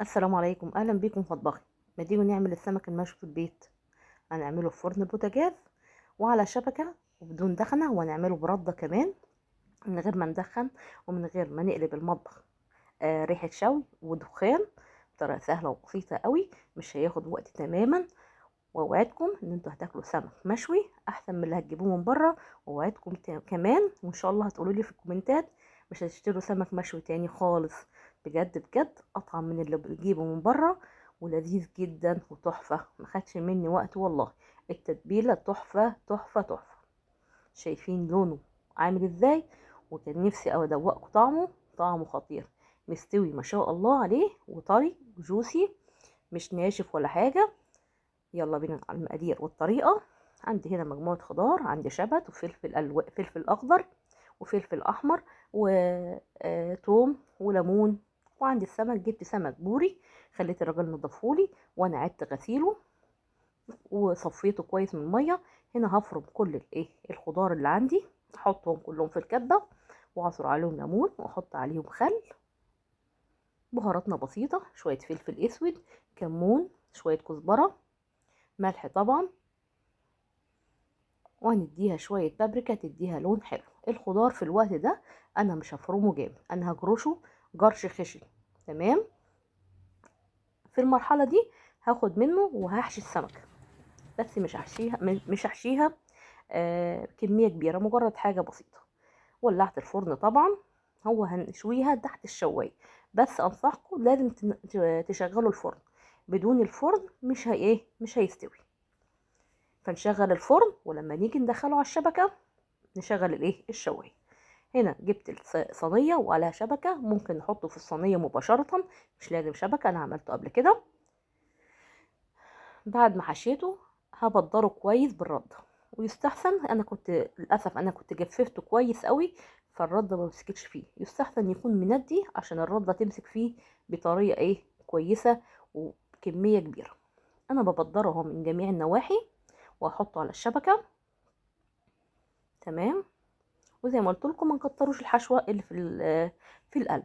السلام عليكم، اهلا بيكم في مطبخي. ما تيجوا نعمل السمك المشوي في البيت. هنعمله في فرن بوتاجاز وعلى شبكه وبدون دخنه، وهنعمله برده كمان من غير ما ندخن ومن غير ما نقلب المطبخ ريحه شوي ودخان، بطريقه سهله وبسيطه قوي. مش هياخد وقت تماما، واوعدكم ان انتوا هتاكلوا سمك مشوي احسن من اللي هتجيبوه من بره. واوعدكم كمان، وان شاء الله هتقولوا لي في الكومنتات مش هتشتروا سمك مشوي تاني خالص. بجد بجد اطعم من اللي بتجيبه من بره، ولذيذ جدا وتحفه، ما خدش مني وقت والله. التتبيله تحفه تحفه تحفه. شايفين لونه عامل ازاي؟ وكان نفسي او ادوقكم طعمه. طعمه خطير، مستوي ما شاء الله عليه، وطري وجوسي، مش ناشف ولا حاجه. يلا بينا على المقادير والطريقة. عندي هنا مجموعة خضار، عندي شبت وفلفل فلفل أخضر وفلفل أحمر وتوم وليمون. وعندي السمك، جبت سمك بوري، خليت الراجل نضفهولي وأنا عدت غسيله وصفيته كويس من المية. هنا هفرم كل الخضار اللي عندي، احطهم كلهم في الكبة واعصر عليهم ليمون واحط عليهم خل. بهاراتنا بسيطة، شوية فلفل اسود، كمون، شوية كزبرة، ملح طبعا، وهنديها شوية بابريكا تديها لون حلو. الخضار في الوقت ده انا مش هفرمه جامد، انا هجرشه جرش خشن. تمام. في المرحلة دي هاخد منه وهحشي السمكة، بس مش هحشيها كمية كبيرة، مجرد حاجة بسيطة. ولعت الفرن طبعا، هو هنشويها تحت الشواية، بس انصحكم لازم تشغلوا الفرن. بدون الفرن مش هيستوي. فنشغل الفرن، ولما نيجي ندخله على الشبكة نشغل الشواية. هنا جبت صينية وعليها شبكة، ممكن نحطه في الصينية مباشرة، مش لازم شبكة، انا عملته قبل كده. بعد ما حشيته هبدره كويس بالردة، ويستحسن، انا كنت جففته كويس قوي، فالردة ما مسكتش فيه. يستحسن يكون مندي عشان الردة تمسك فيه بطريقة كويسة وكمية كبيرة. انا ببدره من جميع النواحي واحطه على الشبكة. تمام. وزي ما قلت لكم ما نكتروش الحشوة اللي في القلب.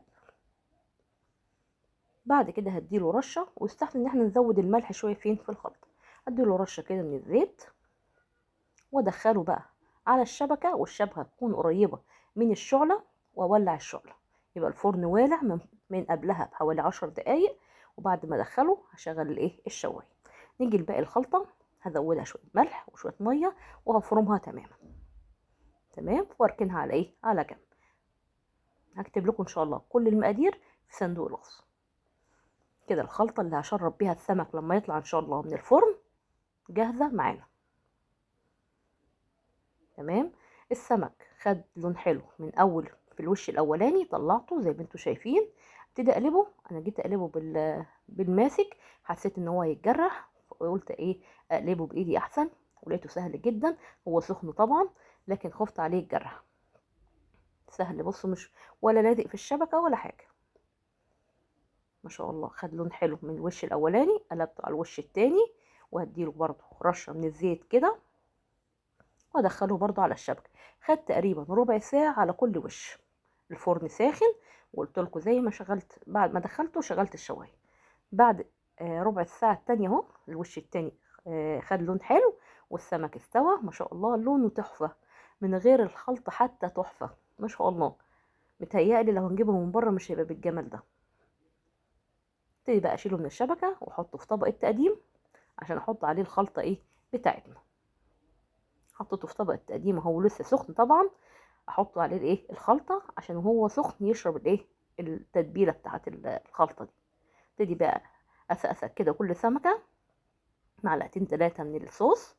بعد كده هديله رشه، ويستحسن ان احنا نزود الملح شويه في الخلطه. هديله رشه كده من الزيت وادخله بقى على الشبكه، والشبكه تكون قريبه من الشعله، واولع الشعله. يبقى الفرن والع من قبلها بحوالي 10 دقايق. وبعد ما ادخله هشغل الشوايه. نيجي لباقي الخلطه، هزودها شويه ملح وشويه ميه وهفرمها تماما. تمام. واركنها على على جنب. هكتب لكم ان شاء الله كل المقادير في صندوق الوصف. كده الخلطة اللي هشرب بيها السمك لما يطلع ان شاء الله من الفرن جاهزة معانا. تمام. السمك خد لون حلو من اول في الوش الاولاني، طلعته زي ما انتم شايفين. ابتدي اقلبه، انا جيت اقلبه بالماسك، حسيت ان هو هيتجرح، وقلت اقلبه بايدي احسن، ولقيته سهل جدا. هو سخن طبعا، لكن خفت عليه يتجرح. سهل، بصوا، مش ولا لازق في الشبكة ولا حاجة. ما شاء الله خد لون حلو من الوش الاولاني، قلبته على الوش التاني، وهديله برضو رشة من الزيت كده، وادخله برضو على الشبكة. خد تقريبا ربع ساعة على كل وش. الفرن ساخن، وقلت لكم زي ما شغلت بعد ما دخلته شغلت الشواية. بعد ربع ساعة التانية اهو الوش التاني خد لون حلو، والسمك استوى ما شاء الله، لونه تحفة من غير الخلطة حتى، تحفة ما شاء الله. متهيألي لو هنجيبه من بره مش هيبقى بالجمال ده. ابتدي بقى اشيله من الشبكة واحطه في طبق التقديم عشان احط عليه الخلطة بتاعتنا. حطيته في طبق التقديم، هو لسه سخن طبعا. احطه عليه الخلطه عشان وهو سخن يشرب التتبيله بتاعت الخلطه دي. ابتدي بقى اسقسق كده كل سمكه معلقتين 3 من الصوص،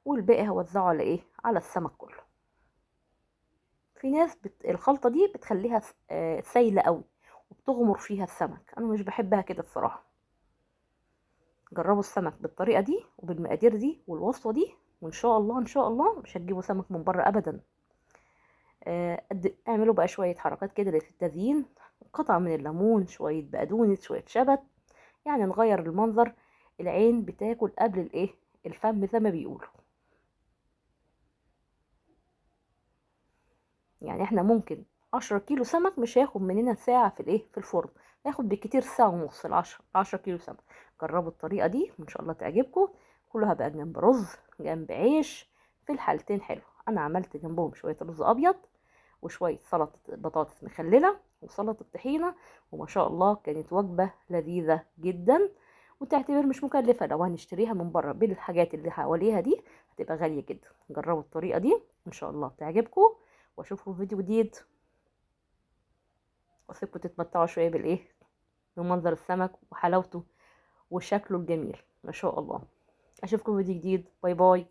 والباقي هوزعه على على السمك كله. في ناس الخلطه دي بتخليها سايله قوي وبتغمر فيها السمك، انا مش بحبها كده الصراحه. جربوا السمك بالطريقه دي وبالمقادير دي والوصفه دي، وان شاء الله ان شاء الله مش هتجيبوا سمك من بره ابدا. اعملوا بقى شوية حركات كده للتزيين، قطعة من الليمون، شوية بقدونس، شوية شبت، يعني نغير المنظر. العين بتاكل قبل الفم زي ما بيقولوا. يعني احنا ممكن 10 كيلو سمك مش هياخد مننا ساعة في في الفرن، ناخد بالكتير ساعة ونص، 10 كيلو سمك. جربوا الطريقة دي وإن شاء الله تعجبكم. كلها بقى جنب رز، جنب عيش، في الحالتين حلو. أنا عملت جنبهم شوية رز أبيض وشوية سلطة بطاطس مخللة وسلطة طحينة، وما شاء الله كانت وجبة لذيذة جدا، وتعتبر مش مكلفة. لو هنشتريها من بره بالحاجات اللي حواليها دي هتبقى غالية جدا. جربوا الطريقة دي إن شاء الله تعجبكم، واشوفكم في فيديو جديد، واسيبكم تتمتعوا شوية بالايه، بمنظر السمك وحلاوته وشكله الجميل ما شاء الله. اشوفكم في فيديو جديد. باي باي.